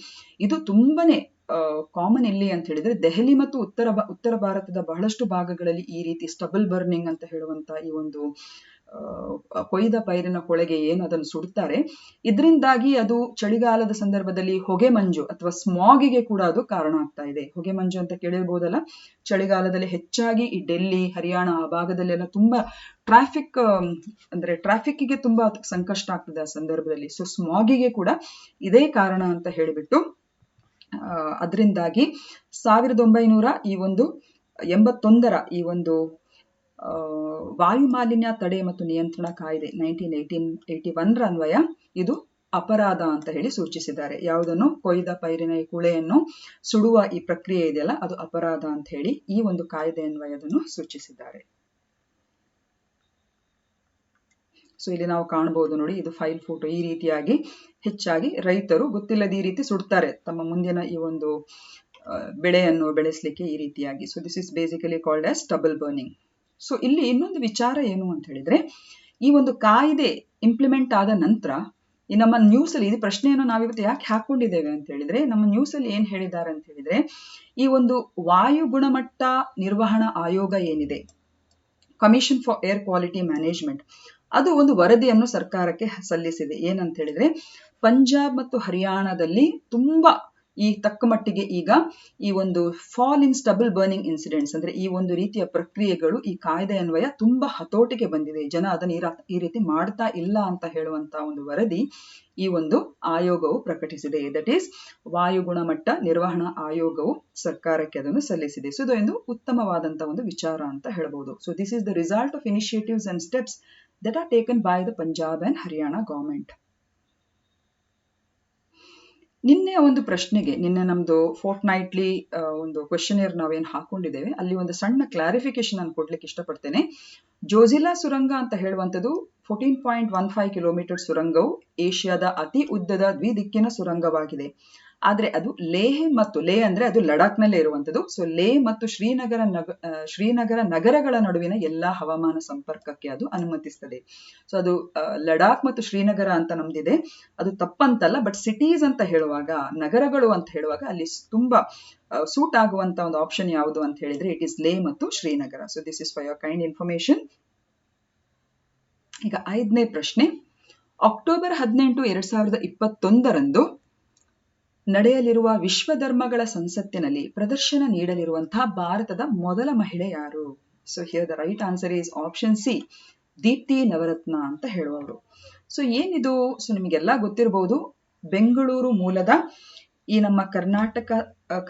ಇದು ತುಂಬಾನೇ ಕಾಮನ್ ಇಲ್ಲಿ ಅಂತ ಹೇಳಿದ್ರೆ, ದೆಹಲಿ ಮತ್ತು ಉತ್ತರ ಭಾರತದ ಬಹಳಷ್ಟು ಭಾಗಗಳಲ್ಲಿ ಈ ರೀತಿ ಸ್ಟಬಲ್ ಬರ್ನಿಂಗ್ ಅಂತ ಹೇಳುವಂತ ಈ ಒಂದು ಕೊಯ್ದ ಪೈರಿನ ಕೊಳೆಗೆ ಏನು ಅದನ್ನು ಸುಡುತ್ತಾರೆ, ಇದರಿಂದಾಗಿ ಅದು ಚಳಿಗಾಲದ ಸಂದರ್ಭದಲ್ಲಿ ಹೊಗೆ ಮಂಜು ಅಥವಾ ಸ್ಮಾಗಿಗೆ ಕೂಡ ಅದು ಕಾರಣ ಆಗ್ತಾ ಇದೆ. ಹೊಗೆ ಮಂಜು ಅಂತ ಕೇಳಿರ್ಬೋದಲ್ಲ, ಚಳಿಗಾಲದಲ್ಲಿ ಹೆಚ್ಚಾಗಿ ಈ ಡೆಲ್ಲಿ, ಹರಿಯಾಣ ಆ ಭಾಗದಲ್ಲೆಲ್ಲ ತುಂಬಾ ಟ್ರಾಫಿಕ್ಗೆ ತುಂಬಾ ಸಂಕಷ್ಟ ಆಗ್ತದೆ ಆ ಸಂದರ್ಭದಲ್ಲಿ. ಸೊ ಸ್ಮಾಗಿಗೆ ಕೂಡ ಇದೇ ಕಾರಣ ಅಂತ ಹೇಳಿಬಿಟ್ಟು, ಅದರಿಂದಾಗಿ 1981 ಈ ಒಂದು ವಾಯು ಮಾಲಿನ್ಯ ತಡೆ ಮತ್ತು ನಿಯಂತ್ರಣ ಕಾಯ್ದೆ 1981 ಅನ್ವಯ ಇದು ಅಪರಾಧ ಅಂತ ಹೇಳಿ ಸೂಚಿಸಿದ್ದಾರೆ. ಯಾವುದನ್ನು ಕೊಯ್ದ ಪೈರಿನ ಈ ಕುಳೆಯನ್ನು ಸುಡುವ ಈ ಪ್ರಕ್ರಿಯೆ ಇದೆಯಲ್ಲ, ಅದು ಅಪರಾಧ ಅಂತ ಹೇಳಿ ಈ ಒಂದು ಕಾಯ್ದೆ ಅನ್ವಯ ಅದನ್ನು ಸೂಚಿಸಿದ್ದಾರೆ. ಸೊ ಇಲ್ಲಿ ನಾವು ಕಾಣಬಹುದು ನೋಡಿ, ಇದು ಫೈಲ್ ಫೋಟೋ. ಈ ರೀತಿಯಾಗಿ ಹೆಚ್ಚಾಗಿ ರೈತರು ಗೊತ್ತಿಲ್ಲದ ಈ ರೀತಿ ಸುಡ್ತಾರೆ ತಮ್ಮ ಮುಂದಿನ ಈ ಒಂದು ಬೆಳೆಯನ್ನು ಬೆಳೆಸಲಿಕ್ಕೆ ಈ ರೀತಿಯಾಗಿ. So this is basically called as stubble burning. So ಇಲ್ಲಿ ಇನ್ನೊಂದು ವಿಚಾರ ಏನು ಅಂತ ಹೇಳಿದ್ರೆ, ಈ ಒಂದು ಕಾಯ್ದೆ ಇಂಪ್ಲಿಮೆಂಟ್ ಆದ ನಂತರ ಈ ನಮ್ಮ ನ್ಯೂಸ್ ಅಲ್ಲಿ ಇದು ಪ್ರಶ್ನೆಯನ್ನು ನಾವಿವತ್ತು ಯಾಕೆ ಹಾಕೊಂಡಿದ್ದೇವೆ ಅಂತ ಹೇಳಿದ್ರೆ, ನಮ್ಮ ನ್ಯೂಸ್ ಅಲ್ಲಿ ಏನ್ ಹೇಳಿದ್ದಾರೆ ಅಂತ ಹೇಳಿದ್ರೆ, ಈ ಒಂದು ವಾಯು ಗುಣಮಟ್ಟ ನಿರ್ವಹಣಾ ಆಯೋಗ ಏನಿದೆ, commission for air quality management, ಅದು ಒಂದು ವರದಿಯನ್ನು ಸರ್ಕಾರಕ್ಕೆ ಸಲ್ಲಿಸಿದೆ. ಏನಂತ ಹೇಳಿದ್ರೆ, ಪಂಜಾಬ್ ಮತ್ತು ಹರಿಯಾಣದಲ್ಲಿ ತುಂಬಾ ಈ ತಕ್ಕ ಮಟ್ಟಿಗೆ ಈಗ ಈ ಒಂದು fall in stubble burning incidents, ಅಂದ್ರೆ ಈ ಒಂದು ರೀತಿಯ ಪ್ರಕ್ರಿಯೆಗಳು ಈ ಕಾಯ್ದೆ ಅನ್ವಯ ತುಂಬಾ ಹತೋಟಿಗೆ ಬಂದಿದೆ, ಜನ ಅದನ್ನ ಈ ರೀತಿ ಮಾಡ್ತಾ ಇಲ್ಲ ಅಂತ ಹೇಳುವಂತಹ ಒಂದು ವರದಿ ಈ ಒಂದು ಆಯೋಗವು ಪ್ರಕಟಿಸಿದೆ. ದಟ್ ಈಸ್ ವಾಯು ಗುಣಮಟ್ಟ ನಿರ್ವಹಣಾ ಆಯೋಗವು ಸರ್ಕಾರಕ್ಕೆ ಅದನ್ನು ಸಲ್ಲಿಸಿದೆ. ಸೊ ಇದೊಂದು ಉತ್ತಮವಾದಂತಹ ಒಂದು ವಿಚಾರ ಅಂತ ಹೇಳ್ಬಹುದು. So this is the result of initiatives and steps that are taken by the Punjab and Haryana government. ನಿನ್ನೆ ಒಂದು ಪ್ರಶ್ನೆಗೆ, ನಿನ್ನೆ ನಮ್ದು ಫೋರ್ಟ್ನೈಟ್ಲಿ ಒಂದು ಕ್ವೆಶ್ಚನಿಯರ್ ನಾವೇನು ಹಾಕೊಂಡಿದ್ದೇವೆ, ಅಲ್ಲಿ ಒಂದು ಸಣ್ಣ ಕ್ಲಾರಿಫಿಕೇಶನ್ ಅನ್ನು ಕೊಡ್ಲಿಕ್ಕೆ ಇಷ್ಟಪಡ್ತೇನೆ. ಜೋಜಿಲಾ ಸುರಂಗ ಅಂತ ಹೇಳುವಂಥದ್ದು 14.15 ಕಿಲೋಮೀಟರ್ ಸುರಂಗವು ಏಷ್ಯಾದ ಅತಿ ಉದ್ದದ ದ್ವಿದಿಕ್ಕಿನ ಸುರಂಗವಾಗಿದೆ. ಆದ್ರೆ ಅದು ಲೇಹ್ ಮತ್ತು ಲೇ ಅಂದ್ರೆ ಅದು ಲಡಾಖ್ನಲ್ಲೇ ಇರುವಂತದ್ದು. ಸೊ ಲೇ ಮತ್ತು ಶ್ರೀನಗರ ನಗರಗಳ ನಡುವಿನ ಎಲ್ಲಾ ಹವಾಮಾನ ಸಂಪರ್ಕಕ್ಕೆ ಅದು ಅನುಮತಿಸ್ತದೆ. ಸೊ ಅದು ಲಡಾಖ್ ಮತ್ತು ಶ್ರೀನಗರ ಅಂತ ನಮ್ದಿದೆ, ಅದು ತಪ್ಪಂತಲ್ಲ. ಬಟ್ ಸಿಟೀಸ್ ಅಂತ ಹೇಳುವಾಗ, ನಗರಗಳು ಅಂತ ಹೇಳುವಾಗ ಅಲ್ಲಿ ತುಂಬಾ ಸೂಟ್ ಆಗುವಂತ ಒಂದು ಆಪ್ಷನ್ ಯಾವುದು ಅಂತ ಹೇಳಿದ್ರೆ ಇಟ್ ಇಸ್ ಲೇ ಮತ್ತು Srinagar. So this is for your kind information. ಈಗ 5ನೇ ಪ್ರಶ್ನೆ. ಅಕ್ಟೋಬರ್ 18, 2021 ನಡೆಯಲಿರುವ ವಿಶ್ವ ಧರ್ಮಗಳ ಸಂಸತ್ತಿನಲ್ಲಿ ಪ್ರದರ್ಶನ ನೀಡಲಿರುವಂತಹ ಭಾರತದ ಮೊದಲ ಮಹಿಳೆ ಯಾರು? So here the right answer is option C, Deepti Navaratna ಅಂತ ಹೇಳುವವರು. ಸೊ ಏನಿದು? ಸೊ ನಿಮಗೆಲ್ಲ ಗೊತ್ತಿರಬಹುದು, ಬೆಂಗಳೂರು ಮೂಲದ ಈ ನಮ್ಮ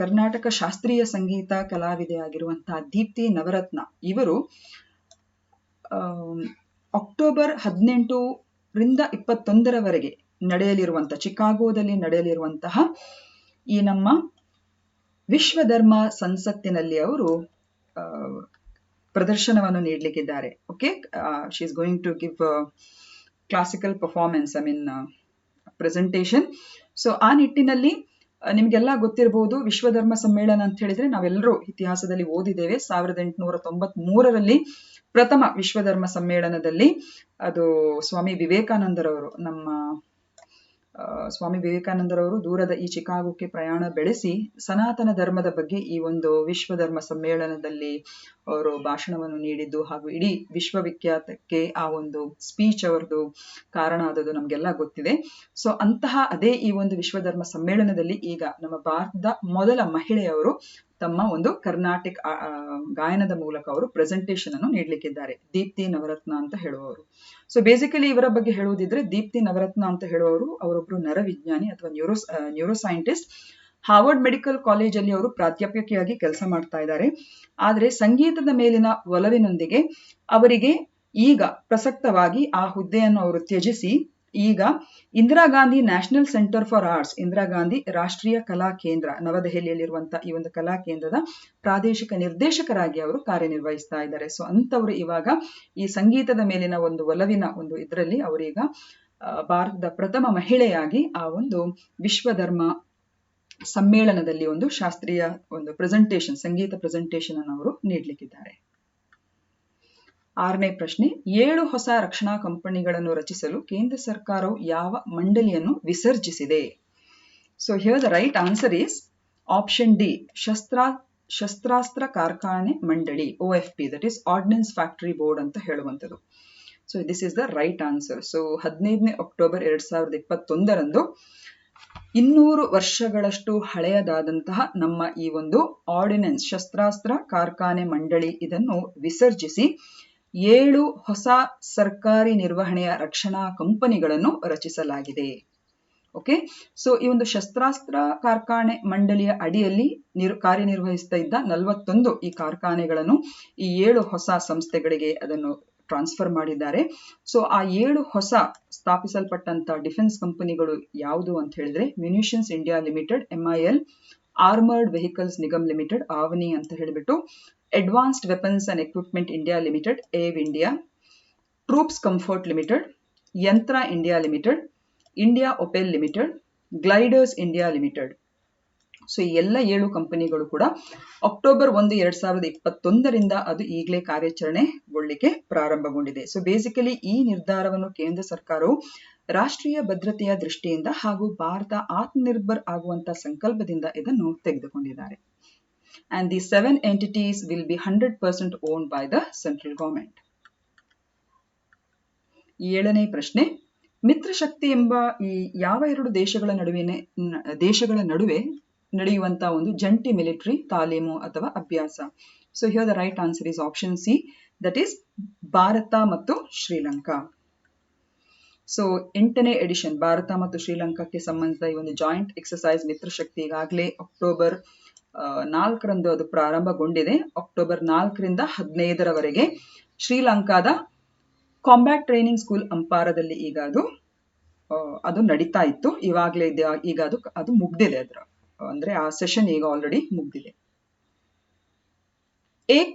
ಕರ್ನಾಟಕ ಶಾಸ್ತ್ರೀಯ ಸಂಗೀತ ಕಲಾವಿದೆ ಆಗಿರುವಂತಹ ದೀಪ್ತಿ ನವರತ್ನ ಇವರು ಅಕ್ಟೋಬರ್ 18ರಿಂದ 21 ನಡೆಯಲಿರುವಂತಹ ಚಿಕಾಗೋದಲ್ಲಿ ನಡೆಯಲಿರುವಂತಹ ಈ ನಮ್ಮ ವಿಶ್ವಧರ್ಮ ಸಂಸತ್ತಿನಲ್ಲಿ ಅವರು ಪ್ರದರ್ಶನವನ್ನು ನೀಡಲಿಕ್ಕಿದ್ದಾರೆ. Okay, she is going to give classical performance, presentation. So ಆ ನಿಟ್ಟಿನಲ್ಲಿ ನಿಮ್ಗೆಲ್ಲ ಗೊತ್ತಿರಬಹುದು, ವಿಶ್ವಧರ್ಮ ಸಮ್ಮೇಳನ ಅಂತ ಹೇಳಿದ್ರೆ ನಾವೆಲ್ಲರೂ ಇತಿಹಾಸದಲ್ಲಿ ಓದಿದ್ದೇವೆ. 1893 ಪ್ರಥಮ ವಿಶ್ವಧರ್ಮ ಸಮ್ಮೇಳನದಲ್ಲಿ ಅದು ಸ್ವಾಮಿ ವಿವೇಕಾನಂದರವರು, ನಮ್ಮ ಸ್ವಾಮಿ ವಿವೇಕಾನಂದರವರು ದೂರದ ಈ ಚಿಕಾಗೋಕ್ಕೆ ಪ್ರಯಾಣ ಬೆಳೆಸಿ ಸನಾತನ ಧರ್ಮದ ಬಗ್ಗೆ ಈ ಒಂದು ವಿಶ್ವಧರ್ಮ ಸಮ್ಮೇಳನದಲ್ಲಿ ಅವರು ಭಾಷಣವನ್ನು ನೀಡಿದ್ದು ಹಾಗೂ ಇಡೀ ವಿಶ್ವವಿಖ್ಯಾತಕ್ಕೆ ಆ ಒಂದು ಸ್ಪೀಚ್ ಅವರದು ಕಾರಣ ಆದದ್ದು ನಮ್ಗೆಲ್ಲ ಗೊತ್ತಿದೆ. ಸೊ ಅಂತಹ ಅದೇ ಈ ಒಂದು ವಿಶ್ವಧರ್ಮ ಸಮ್ಮೇಳನದಲ್ಲಿ ಈಗ ನಮ್ಮ ಭಾರತದ ಮೊದಲ ಮಹಿಳೆಯವರು ತಮ್ಮ ಒಂದು ಕರ್ನಾಟಕ ಗಾಯನದ ಮೂಲಕ ಅವರು ಪ್ರೆಸೆಂಟೇಷನ್ ಅನ್ನು ನೀಡಲಿಕ್ಕಿದ್ದಾರೆ, ದೀಪ್ತಿ ನವರತ್ನ ಅಂತ ಹೇಳುವವರು. ಸೊ ಬೇಸಿಕಲಿ ಇವರ ಬಗ್ಗೆ ಹೇಳುವುದಿದ್ರೆ, ದೀಪ್ತಿ ನವರತ್ನ ಅಂತ ಹೇಳುವವರು ಅವರೊಬ್ರು ನರವಿಜ್ಞಾನಿ ಅಥವಾ ನ್ಯೂರೋ ಸೈಂಟಿಸ್ಟ್. ಹಾರ್ವರ್ಡ್ ಮೆಡಿಕಲ್ ಕಾಲೇಜಲ್ಲಿ ಅವರು ಪ್ರಾಧ್ಯಾಪಕಿಯಾಗಿ ಕೆಲಸ ಮಾಡ್ತಾ ಇದ್ದಾರೆ. ಆದ್ರೆ ಸಂಗೀತದ ಮೇಲಿನ ಒಲವಿನೊಂದಿಗೆ ಅವರಿಗೆ ಈಗ ಪ್ರಸಕ್ತವಾಗಿ ಆ ಹುದ್ದೆಯನ್ನು ಅವರು ತ್ಯಜಿಸಿ ಈಗ Indira Gandhi national centre for arts, Indira Gandhi ರಾಷ್ಟ್ರೀಯ ಕಲಾ ಕೇಂದ್ರ, ನವದೆಹಲಿಯಲ್ಲಿರುವಂತಹ ಈ ಒಂದು ಕಲಾ ಕೇಂದ್ರದ ಪ್ರಾದೇಶಿಕ ನಿರ್ದೇಶಕರಾಗಿ ಅವರು ಕಾರ್ಯನಿರ್ವಹಿಸ್ತಾ ಇದ್ದಾರೆ. ಸೊ ಅಂತವರು ಇವಾಗ ಈ ಸಂಗೀತದ ಮೇಲಿನ ಒಂದು ಒಲವಿನ ಒಂದು ಇದರಲ್ಲಿ ಅವರೀಗ ಭಾರತದ ಪ್ರಥಮ ಮಹಿಳೆಯಾಗಿ ಆ ಒಂದು ವಿಶ್ವಧರ್ಮ ಸಮ್ಮೇಳನದಲ್ಲಿ ಒಂದು ಶಾಸ್ತ್ರೀಯ ಒಂದು ಪ್ರೆಸೆಂಟೇಷನ್, ಸಂಗೀತ ಪ್ರೆಸೆಂಟೇಷನ್ ಅನ್ನು ಅವರು ನೀಡಲಿಕ್ಕಿದ್ದಾರೆ. 6ನೇ ಪ್ರಶ್ನೆ. 7 ಹೊಸ ರಕ್ಷಣಾ ಕಂಪನಿಗಳನ್ನು ರಚಿಸಲು ಕೇಂದ್ರ ಸರ್ಕಾರವು ಯಾವ ಮಂಡಳಿಯನ್ನು ವಿಸರ್ಜಿಸಿದೆ? So here the right answer is option D, ಶಸ್ತ್ರಾಸ್ತ್ರ ಕಾರ್ಖಾನೆ ಮಂಡಳಿ, OFP, that is ordnance factory board ಅಂತ ಹೇಳುವಂಥದ್ದು. So this is the right answer. So 15ನೇ ಅಕ್ಟೋಬರ್ 2021 200 ವರ್ಷಗಳಷ್ಟು ಹಳೆಯದಾದಂತಹ ನಮ್ಮ ಈ ಒಂದು ಆರ್ಡಿನೆನ್ಸ್ ಶಸ್ತ್ರಾಸ್ತ್ರ ಕಾರ್ಖಾನೆ ಮಂಡಳಿ ಇದನ್ನು ವಿಸರ್ಜಿಸಿ 7 ಹೊಸ ಸರ್ಕಾರಿ ನಿರ್ವಹಣೆಯ ರಕ್ಷಣಾ ಕಂಪನಿಗಳನ್ನು ರಚಿಸಲಾಗಿದೆ. ಓಕೆ, ಸೊ ಈ ಒಂದು ಶಸ್ತ್ರಾಸ್ತ್ರ ಕಾರ್ಖಾನೆ ಮಂಡಳಿಯ ಅಡಿಯಲ್ಲಿ ಕಾರ್ಯನಿರ್ವಹಿಸ್ತಾ ಇದ್ದ 41 ಈ ಕಾರ್ಖಾನೆಗಳನ್ನು ಈ 7 ಹೊಸ ಸಂಸ್ಥೆಗಳಿಗೆ ಅದನ್ನು ಟ್ರಾನ್ಸ್ಫರ್ ಮಾಡಿದ್ದಾರೆ. ಸೊ ಆ 7 ಹೊಸ ಸ್ಥಾಪಿಸಲ್ಪಟ್ಟಂತ ಡಿಫೆನ್ಸ್ ಕಂಪನಿಗಳು ಯಾವುದು ಅಂತ ಹೇಳಿದ್ರೆ Munitions India Limited, MIL, Armoured Vehicles Nigam Limited, Avani ಅಂತ ಹೇಳಿಬಿಟ್ಟು, Advanced Weapons and Equipment India Limited, ಏವ್ India, troops comfort Limited, Yantra India Limited, India Opel Limited, Gliders India Limited. So ಈ ಎಲ್ಲ 7 ಕಂಪನಿಗಳು ಕೂಡ ಅಕ್ಟೋಬರ್ 1, 2021 ಅದು ಈಗಲೇ ಕಾರ್ಯಾಚರಣೆಗೊಳ್ಳಿಕ್ಕೆ ಪ್ರಾರಂಭಗೊಂಡಿದೆ. ಸೊ ಬೇಸಿಕಲಿ ಈ ನಿರ್ಧಾರವನ್ನು ಕೇಂದ್ರ ಸರ್ಕಾರವು ರಾಷ್ಟ್ರೀಯ ಭದ್ರತೆಯ ದೃಷ್ಟಿಯಿಂದ ಹಾಗೂ ಭಾರತ ಆತ್ಮನಿರ್ಭರ್ ಆಗುವಂತಹ ಸಂಕಲ್ಪದಿಂದ ಇದನ್ನು ತೆಗೆದುಕೊಂಡಿದ್ದಾರೆ. And the 7 entities will be 100% owned by the central government. 7ನೇ ಪ್ರಶ್ನೆ. ಮಿತ್ರಶಕ್ತಿ ಎಂಬ ಈ ಯಾವ 2 ದೇಶಗಳ ನಡುವೆ ನಡೆಯುವಂತಹ ಒಂದು ಜಂಟಿ ಮಿಲಿಟರಿ ತಾಲೀಮು ಅಥವಾ ಅಭ್ಯಾಸ? So here the right answer is option C, that is Bharat ಮತ್ತು ಶ್ರೀಲಂಕಾ. ಸೊ 8ನೇ ಎಡಿಷನ್ ಭಾರತ ಮತ್ತು ಶ್ರೀಲಂಕಾಕ್ಕೆ ಸಂಬಂಧಿಸಿದ ಈ ಒಂದು ಜಾಯಿಂಟ್ ಎಕ್ಸರ್ಸೈಸ್ ಮಿತ್ರಶಕ್ತಿ ಈಗಾಗಲೇ ಅಕ್ಟೋಬರ್ 4 ಅದು ಪ್ರಾರಂಭಗೊಂಡಿದೆ. ಅಕ್ಟೋಬರ್ 4ರಿಂದ 15 ಶ್ರೀಲಂಕಾದ ಕಾಂಬ್ಯಾಟ್ ಟ್ರೈನಿಂಗ್ ಸ್ಕೂಲ್ ಅಂಪಾರದಲ್ಲಿ ಈಗ ಅದು ನಡೀತಾ ಇತ್ತು. ಇವಾಗಲೇ ಈಗ ಅದು ಮುಗ್ದಿದೆ. ಅಂದ್ರೆ ಆ ಸೆಷನ್ ಈಗ ಆಲ್ರೆಡಿ ಮುಗ್ದಿದೆ.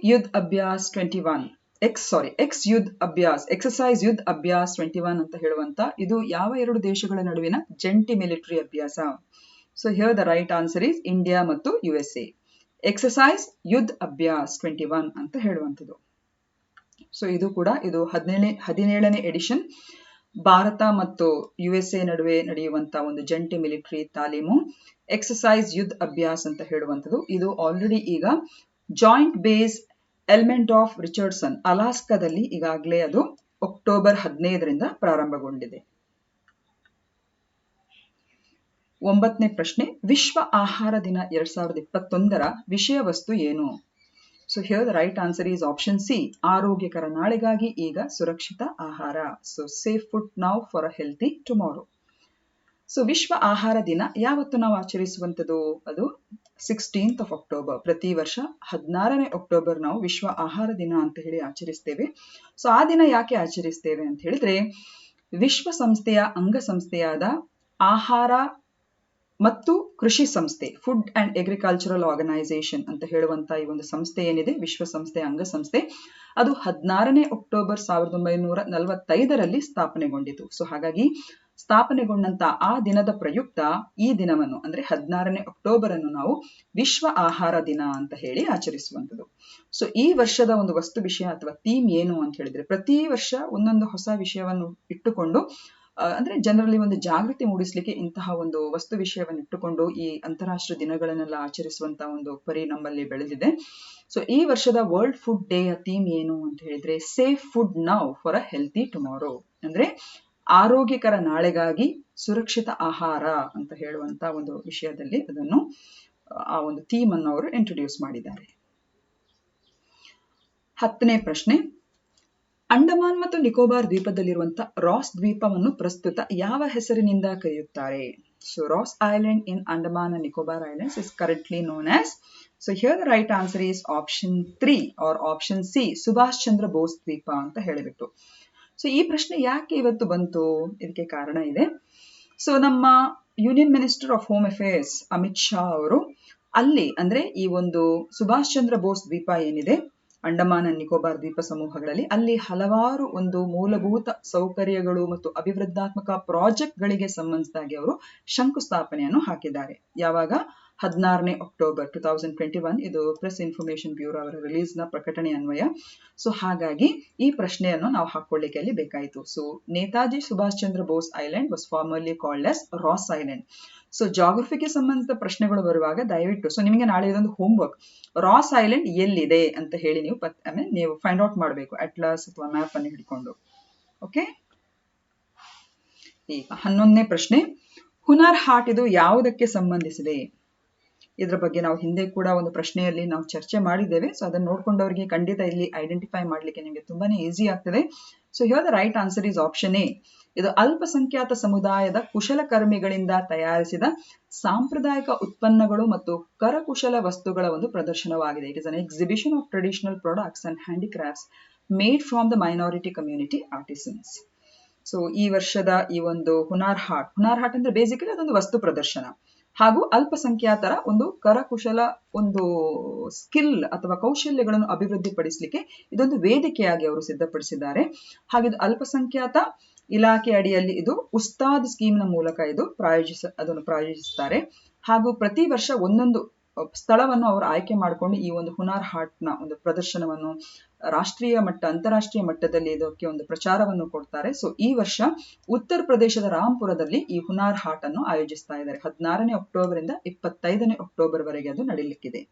ಎಕ್ಸ್ ಯುದ್ಧ ಅಭ್ಯಾಸ್ ಎಕ್ಸರ್ಸೈಸ್ ಯುದ್ಧ ಅಭ್ಯಾಸ್ 21 ಅಂತ ಹೇಳುವಂತ ಇದು ಯಾವ 2 ದೇಶಗಳ ನಡುವಿನ ಜಂಟಿ ಮಿಲಿಟರಿ ಅಭ್ಯಾಸ? So here the right answer is India ಮತ್ತು USA. ಎಕ್ಸಸೈಸ್ ಯುದ್ಧ ಅಭ್ಯಾಸ್ 21 ಅಂತ ಹೇಳುವಂಥದ್ದು. ಸೊ ಇದು 17ನೇ ಎಡಿಷನ್. ಭಾರತ ಮತ್ತು USA ನಡುವೆ ನಡೆಯುವಂತ ಒಂದು ಜಂಟಿ ಮಿಲಿಟರಿ ತಾಲೀಮು ಎಕ್ಸಸೈಸ್ ಯುದ್ಧ ಅಭ್ಯಾಸ್ ಅಂತ ಹೇಳುವಂಥದ್ದು. ಇದು ಆಲ್ರೆಡಿ ಈಗ joint base Elmendorf Richardson ಅಲಾಸ್ಕಾದಲ್ಲಿ ಈಗಾಗಲೇ ಅದು ಅಕ್ಟೋಬರ್ 15ರಿಂದ ಪ್ರಾರಂಭಗೊಂಡಿದೆ. 9ನೇ ಪ್ರಶ್ನೆ, ವಿಶ್ವ ಆಹಾರ ದಿನ 2021ರ ವಿಷಯ ವಸ್ತು ಏನು? So here the right answer is option C, ಆರೋಗ್ಯಕರ ನಾಳೆಗಾಗಿ ಈಗ ಸುರಕ್ಷಿತ ಆಹಾರ. So safe food now for a healthy tomorrow. So ವಿಶ್ವ ಆಹಾರ ದಿನ ಯಾವತ್ತು ನಾವು ಆಚರಿಸುವಂಥದ್ದು? ಅದು 16th of October. ಪ್ರತಿ ವರ್ಷ 16ನೇ ಅಕ್ಟೋಬರ್ ನಾವು ವಿಶ್ವ ಆಹಾರ ದಿನ ಅಂತ ಹೇಳಿ ಆಚರಿಸ್ತೇವೆ. ಸೊ ಆ ದಿನ ಯಾಕೆ ಆಚರಿಸ್ತೇವೆ ಅಂತ ಹೇಳಿದ್ರೆ, ವಿಶ್ವಸಂಸ್ಥೆಯ ಅಂಗಸಂಸ್ಥೆಯಾದ ಆಹಾರ ಮತ್ತು ಕೃಷಿ ಸಂಸ್ಥೆ, ಫುಡ್ ಅಂಡ್ ಅಗ್ರಿಕಲ್ಚರಲ್ ಆರ್ಗನೈಸೇಷನ್ ಅಂತ ಹೇಳುವಂತ ಈ ಒಂದು ಸಂಸ್ಥೆ ಏನಿದೆ, ವಿಶ್ವಸಂಸ್ಥೆಯ ಅಂಗಸಂಸ್ಥೆ, ಅದು 16ನೇ ಅಕ್ಟೋಬರ್ 1945ರಲ್ಲಿ ಸ್ಥಾಪನೆಗೊಂಡಿತು. ಸೊ ಹಾಗಾಗಿ ಸ್ಥಾಪನೆಗೊಂಡಂತ ಆ ದಿನದ ಪ್ರಯುಕ್ತ ಈ ದಿನವನ್ನು ಅಂದ್ರೆ 16ನೇ ಅಕ್ಟೋಬರ್ ಅನ್ನು ನಾವು ವಿಶ್ವ ಆಹಾರ ದಿನ ಅಂತ ಹೇಳಿ ಆಚರಿಸುವಂಥದ್ದು. ಸೊ ಈ ವರ್ಷದ ಒಂದು ವಸ್ತು ವಿಷಯ ಅಥವಾ ಥೀಮ್ ಏನು ಅಂತ ಹೇಳಿದ್ರೆ, ಪ್ರತಿ ವರ್ಷ ಒಂದೊಂದು ಹೊಸ ವಿಷಯವನ್ನು ಇಟ್ಟುಕೊಂಡು ಅಂದ್ರೆ ಜನರಲ್ಲಿ ಒಂದು ಜಾಗೃತಿ ಮೂಡಿಸ್ಲಿಕ್ಕೆ ಇಂತಹ ಒಂದು ವಸ್ತು ವಿಷಯವನ್ನು ಇಟ್ಟುಕೊಂಡು ಈ ಅಂತಾರಾಷ್ಟ್ರೀಯ ದಿನಗಳನ್ನೆಲ್ಲ ಆಚರಿಸುವಂತಹ ಒಂದು ಪರಿ ನಮ್ಮಲ್ಲಿ ಬೆಳೆದಿದೆ. ಸೊ ಈ ವರ್ಷದ ವರ್ಲ್ಡ್ ಫುಡ್ ಡೇ ಥೀಮ್ ಏನು ಅಂತ ಹೇಳಿದ್ರೆ, safe food now for a healthy tomorrow, ಅಂದ್ರೆ ಆರೋಗ್ಯಕರ ನಾಳೆಗಾಗಿ ಸುರಕ್ಷಿತ ಆಹಾರ ಅಂತ ಹೇಳುವಂತ ಒಂದು ವಿಷಯದಲ್ಲಿ ಅದನ್ನು ಆ ಒಂದು ಥೀಮ್ ಅನ್ನು ಅವರು ಇಂಟ್ರೊಡ್ಯೂಸ್ ಮಾಡಿದ್ದಾರೆ. 10ನೇ ಪ್ರಶ್ನೆ, ಅಂಡಮಾನ್ ಮತ್ತು ನಿಕೋಬಾರ್ ದ್ವೀಪದಲ್ಲಿರುವಂತಹ ರಾಸ್ ದ್ವೀಪವನ್ನು ಪ್ರಸ್ತುತ ಯಾವ ಹೆಸರಿನಿಂದ ಕರೆಯುತ್ತಾರೆ? So Ross Island in Andaman and Nicobar Islands is currently known as. So here the right answer is option 3 or option C, Subhash Chandra Bose ದ್ವೀಪ ಅಂತ ಹೇಳಿಬಿಟ್ಟು. ಸೊ ಈ ಪ್ರಶ್ನೆ ಯಾಕೆ ಇವತ್ತು ಬಂತು? ಇದಕ್ಕೆ ಕಾರಣ ಇದೆ. ಸೊ ನಮ್ಮ union minister of home affairs Amit Shah ಅವರು ಅಲ್ಲಿ ಅಂದ್ರೆ ಈ ಒಂದು ಸುಭಾಷ್ ಚಂದ್ರ ಬೋಸ್ ದ್ವೀಪ ಏನಿದೆ ಅಂಡಮಾನ್ ಅಂಡ್ ನಿಕೋಬಾರ್ ದ್ವೀಪ ಸಮೂಹಗಳಲ್ಲಿ, ಅಲ್ಲಿ ಹಲವಾರು ಒಂದು ಮೂಲಭೂತ ಸೌಕರ್ಯಗಳು ಮತ್ತು ಅಭಿವೃದ್ಧಾತ್ಮಕ ಪ್ರಾಜೆಕ್ಟ್ಗಳಿಗೆ ಸಂಬಂಧಿಸಿದಾಗಿ ಅವರು ಶಂಕುಸ್ಥಾಪನೆಯನ್ನು ಹಾಕಿದ್ದಾರೆ. ಯಾವಾಗ? 16ನೇ ಅಕ್ಟೋಬರ್ 2021. ಇದು ಪ್ರೆಸ್ ಇನ್ಫಾರ್ಮೇಶನ್ ಬ್ಯೂರೋ ಅವರ ರಿಲೀಸ್ ನ ಪ್ರಕಟಣೆ ಅನ್ವಯ. ಸೊ ಹಾಗಾಗಿ ಈ ಪ್ರಶ್ನೆಯನ್ನು ನಾವು ಹಾಕೊಳ್ಳಿಕ್ಕೆ ಅಲ್ಲಿ ಬೇಕಾಯಿತು. So Netaji Subhash Chandra Bose island was formerly called as Ross Island. So ಜಾಗ್ರಫಿಗೆ ಸಂಬಂಧಿಸಿದ ಪ್ರಶ್ನೆಗಳು ಬರುವಾಗ ದಯವಿಟ್ಟು, ಸೊ ನಿಮಗೆ ನಾಳೆ ಇದೊಂದು ಹೋಮ್ ವರ್ಕ್, ರಾಸ್ ಐಲ್ಯಾಂಡ್ ಎಲ್ಲಿದೆ ಅಂತ ಹೇಳಿ ನೀವು ಫೈಂಡ್ ಔಟ್ ಮಾಡಬೇಕು ಅಟ್ಲಾಸ್ ಅಥವಾ ಮ್ಯಾಪ್ ಅನ್ನು ಹಿಡ್ಕೊಂಡು. ಓಕೆ, ಈಗ 11ನೇ ಪ್ರಶ್ನೆ, ಹುನಾರ್ ಹಾಟ್ ಇದು ಯಾವುದಕ್ಕೆ ಸಂಬಂಧಿಸಿದೆ? ಇದರ ಬಗ್ಗೆ ನಾವು ಹಿಂದೆ ಕೂಡ ಒಂದು ಪ್ರಶ್ನೆಯಲ್ಲಿ ನಾವು ಚರ್ಚೆ ಮಾಡಿದ್ದೇವೆ. ಸೊ ಅದನ್ನು ನೋಡ್ಕೊಂಡವರಿಗೆ ಖಂಡಿತ ಇಲ್ಲಿ ಐಡೆಂಟಿಫೈ ಮಾಡ್ಲಿಕ್ಕೆ ನಿಮಗೆ ತುಂಬಾನೇ ಈಸಿ ಆಗ್ತದೆ. So here the right answer is option A. ಇದು ಅಲ್ಪಸಂಖ್ಯಾತ ಸಮುದಾಯದ ಕುಶಲಕರ್ಮಿಗಳಿಂದ ತಯಾರಿಸಿದ ಸಾಂಪ್ರದಾಯಿಕ ಉತ್ಪನ್ನಗಳು ಮತ್ತು ಕರಕುಶಲ ವಸ್ತುಗಳ ಒಂದು ಪ್ರದರ್ಶನವಾಗಿದೆ. It is an exhibition of traditional products and handicrafts made from the minority community artisans. So ಈ ವರ್ಷದ ಈ ಒಂದು ಹುನಾರ್ ಹಾಟ್ ಅಂದ್ರೆ ಬೇಸಿಕಲಿ ಅದೊಂದು ವಸ್ತು ಪ್ರದರ್ಶನ ಹಾಗೂ ಅಲ್ಪಸಂಖ್ಯಾತರ ಒಂದು ಕರಕುಶಲ ಒಂದು ಸ್ಕಿಲ್ ಅಥವಾ ಕೌಶಲ್ಯಗಳನ್ನು ಅಭಿವೃದ್ಧಿಪಡಿಸಲಿಕ್ಕೆ ಇದೊಂದು ವೇದಿಕೆಯಾಗಿ ಅವರು ಸಿದ್ಧಪಡಿಸಿದ್ದಾರೆ. ಹಾಗೆ ಅಲ್ಪಸಂಖ್ಯಾತ ಇಲಾಖೆ ಅಡಿಯಲ್ಲಿ ಇದು ಉಸ್ತಾದ್ ಸ್ಕೀಮ್ ನ ಮೂಲಕ ಇದು ಅದನ್ನು ಪ್ರಾಯೋಜಿಸುತ್ತಾರೆ. ಹಾಗೂ ಪ್ರತಿ ವರ್ಷ ಒಂದೊಂದು ಸ್ಥಳವನ್ನು ಅವರು ಆಯ್ಕೆ ಮಾಡಿಕೊಂಡು ಈ ಒಂದು ಹುನಾರ್ ಹಾಟ್ ನ ಒಂದು ಪ್ರದರ್ಶನವನ್ನು ರಾಷ್ಟ್ರೀಯ ಮಟ್ಟ ಅಂತಾರಾಷ್ಟ್ರೀಯ ಮಟ್ಟದಲ್ಲಿ ಇದಕ್ಕೆ ಒಂದು ಪ್ರಚಾರವನ್ನು ಕೊಡ್ತಾರೆ. ಸೊ ಈ ವರ್ಷ ಉತ್ತರ ಪ್ರದೇಶದ ರಾಂಪುರದಲ್ಲಿ ಈ ಹುನಾರ್ ಹಾಟ್ ಅನ್ನು ಆಯೋಜಿಸ್ತಾ ಇದ್ದಾರೆ. 16ನೇ ಅಕ್ಟೋಬರ್ ಇಂದ 25ನೇ ಅಕ್ಟೋಬರ್ ವರೆಗೆ ಅದು ನಡೀಲಿಕ್ಕಿದೆ.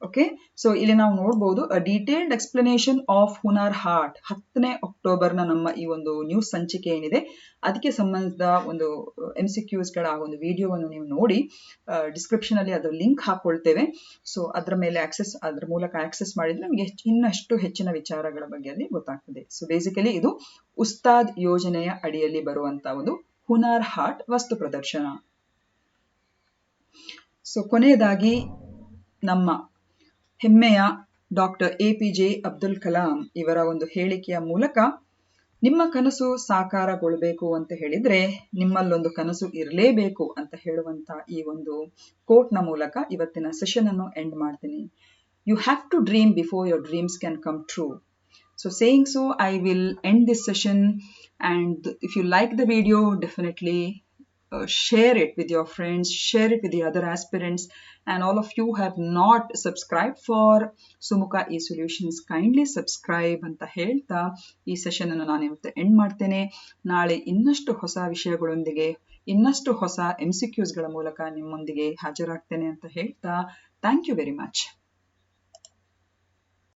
ಓಕೆ, ಸೊ ಇಲ್ಲಿ ನಾವು ನೋಡಬಹುದು detailed explanation of Hunar Haat 10ನೇ ಅಕ್ಟೋಬರ್ನ ನಮ್ಮ ಈ ಒಂದು ನ್ಯೂಸ್ ಸಂಚಿಕೆ ಏನಿದೆ ಅದಕ್ಕೆ ಸಂಬಂಧಿಸಿದ ಒಂದು MCQs ಗಳ ಒಂದು ವಿಡಿಯೋವನ್ನು ನೀವು ನೋಡಿ ಡಿಸ್ಕ್ರಿಪ್ಷನ್ ಅಲ್ಲಿ ಅದರ ಲಿಂಕ್ ಹಾಕೊಳ್ತೇವೆ. ಸೊ ಅದರ ಮೇಲೆ ಅದರ ಮೂಲಕ ಆಕ್ಸೆಸ್ ಮಾಡಿದ್ರೆ ನಮಗೆ ಇನ್ನಷ್ಟು ಹೆಚ್ಚಿನ ವಿಚಾರಗಳ ಬಗ್ಗೆ ಅಲ್ಲಿ ಗೊತ್ತಾಗ್ತದೆ. ಸೊ ಬೇಸಿಕಲಿ ಇದು ಉಸ್ತಾದ್ ಯೋಜನೆಯ ಅಡಿಯಲ್ಲಿ ಬರುವಂತಹ ಒಂದು ಹುನಾರ್ ಹಾಟ್ ವಸ್ತು ಪ್ರದರ್ಶನ. ಸೊ ಕೊನೆಯದಾಗಿ ನಮ್ಮ ಹೆಮ್ಮೆಯ ಡಾಕ್ಟರ್ APJ ಅಬ್ದುಲ್ ಕಲಾಂ ಇವರ ಒಂದು ಹೇಳಿಕೆಯ ಮೂಲಕ, ನಿಮ್ಮ ಕನಸು ಸಾಕಾರಗೊಳ್ಳಬೇಕು ಅಂತ ಹೇಳಿದ್ರೆ ನಿಮ್ಮಲ್ಲೊಂದು ಕನಸು ಇರಲೇಬೇಕು ಅಂತ ಹೇಳುವಂತ ಈ ಒಂದು ಕೋಟ್ ನ ಮೂಲಕ ಇವತ್ತಿನ ಸೆಷನ್ ಅನ್ನು ಎಂಡ್ ಮಾಡ್ತೀನಿ. You have to dream before your dreams can come true. So saying so, I will end this session, and if you like the video, definitely share it with your friends, share it with the other aspirants, and all of you have not subscribed for Sumukha eSolutions, kindly subscribe ಅಂತ ಹೇಳ್ತಾ ಈ session ಅನ್ನು ನಾನು ಇವತ್ತು end ಮಾಡ್ತೇನೆ. ನಾಳೆ ಇನ್ನಷ್ಟು ಹೊಸ ವಿಷಯಗಳೊಂದಿಗೆ ಇನ್ನಷ್ಟು ಹೊಸ MCQs ಗಳ ಮೂಲಕ ನಿಮ್ಮೊಂದಿಗೆ ಹಾಜರಾಗ್ತೇನೆ ಅಂತ ಹೇಳ್ತಾ ಥ್ಯಾಂಕ್ ಯು ವೆರಿ ಮಚ್.